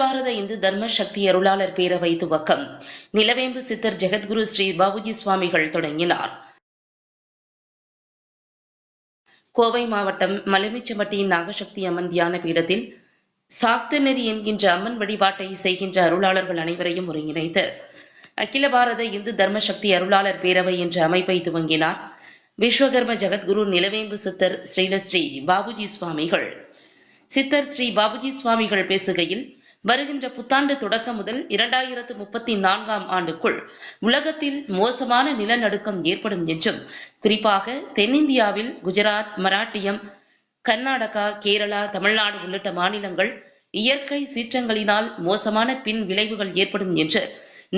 பாரத இந்து தர்ம சக்தி அருளாளர் பேரவை துவக்கம். நிலவேம்பு சித்தர் ஜெகத்குரு ஸ்ரீ பாபுஜி சுவாமிகள் தொடங்கினார். கோவை மாவட்டம் மலைமிச்சம்பட்டி நாகசக்தி அம்மன் தியான பீடத்தில் சாக்த நெறி என்கின்ற அம்மன் வழிபாட்டை செய்கின்ற அருளாளர்கள் அனைவரையும் ஒருங்கிணைத்து அகில பாரத இந்து தர்ம சக்தி அருளாளர் பேரவை என்ற அமைப்பை துவங்கினார் விஸ்வகர்ம ஜெகத்குரு நிலவேம்பு சித்தர் ஸ்ரீ பாபுஜி சுவாமிகள். சித்தர் ஸ்ரீ பாபுஜி சுவாமிகள் பேசுகையில், வருகின்ற புத்தாண்டு தொடக்கம் முதல் 2034 ஆண்டுக்குள் உலகத்தில் மோசமான நிலநடுக்கம் ஏற்படும் என்றும், குறிப்பாக தென்னிந்தியாவில் குஜராத், மராட்டியம், கர்நாடகா, கேரளா, தமிழ்நாடு உள்ளிட்ட மாநிலங்கள் இயற்கை சீற்றங்களினால் மோசமான பின் விளைவுகள் ஏற்படும் என்று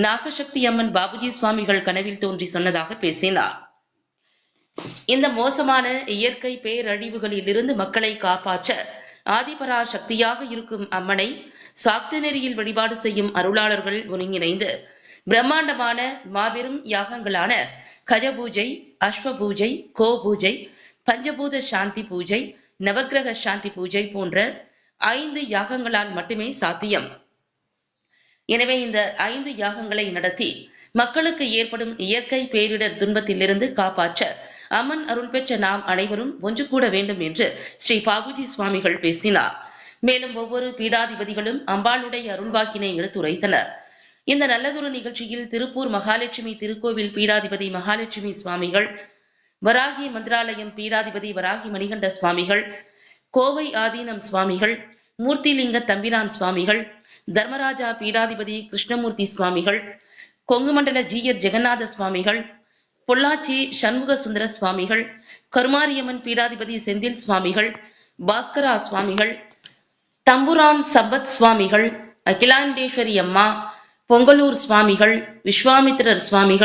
நாகசக்தி அம்மன் பாபுஜி சுவாமிகள் கனவில் தோன்றி சொன்னதாக பேசினார். இந்த மோசமான இயற்கை பேரழிவுகளில் இருந்து மக்களை காப்பாற்ற ஆதிபரா சக்தியாக இருக்கும் அம்மனை சாக்த நெறியில் வழிபாடு செய்யும் அருளாளர்கள் ஒருங்கிணைந்து பிரம்மாண்டமான மாபெரும் யாகங்களான கஜ பூஜை, அஸ்வ பூஜை, கோ பூஜை, பஞ்சபூத சாந்தி பூஜை, நவக்கிரக சாந்தி பூஜை போன்ற 5 யாகங்களால் மட்டுமே சாத்தியம். எனவே இந்த 5 யாகங்களை நடத்தி மக்களுக்கு ஏற்படும் இயற்கை பேரிடர் துன்பத்திலிருந்து காப்பாற்ற அம்மன் அருள் பெற்ற நாம் அனைவரும் ஒன்று கூட வேண்டும் என்று ஸ்ரீ பாபுஜி சுவாமிகள் பேசினார். மேலும் ஒவ்வொரு பீடாதிபதிகளும் அம்பாளுடைய அருள்வாக்கினை எடுத்துரைத்தனர். இந்த நல்லதொரு நிகழ்ச்சியில் திருப்பூர் மகாலட்சுமி திருக்கோவில் பீடாதிபதி மகாலட்சுமி சுவாமிகள், வராகி மந்திராலயம் பீடாதிபதி வராகி மணிகண்ட சுவாமிகள், கோவை ஆதீனம் சுவாமிகள், மூர்த்திலிங்க தம்பிரான் சுவாமிகள், தர்மராஜா பீடாதிபதி கிருஷ்ணமூர்த்தி சுவாமிகள், கொங்குமண்டல ஜீயர் ஜெகநாத சுவாமிகள், பொள்ளாச்சி சண்முக சுந்தர சுவாமிகள், கருமாரியம்மன் பீடாதிபதி செந்தில் சுவாமிகள், பாஸ்கரா சுவாமிகள், தம்புரான் சம்பத் சுவாமிகள், அகிலாண்டேஸ்வரி அம்மா, பொங்கலூர் சுவாமிகள், விஸ்வாமித்திரர் சுவாமிகள்,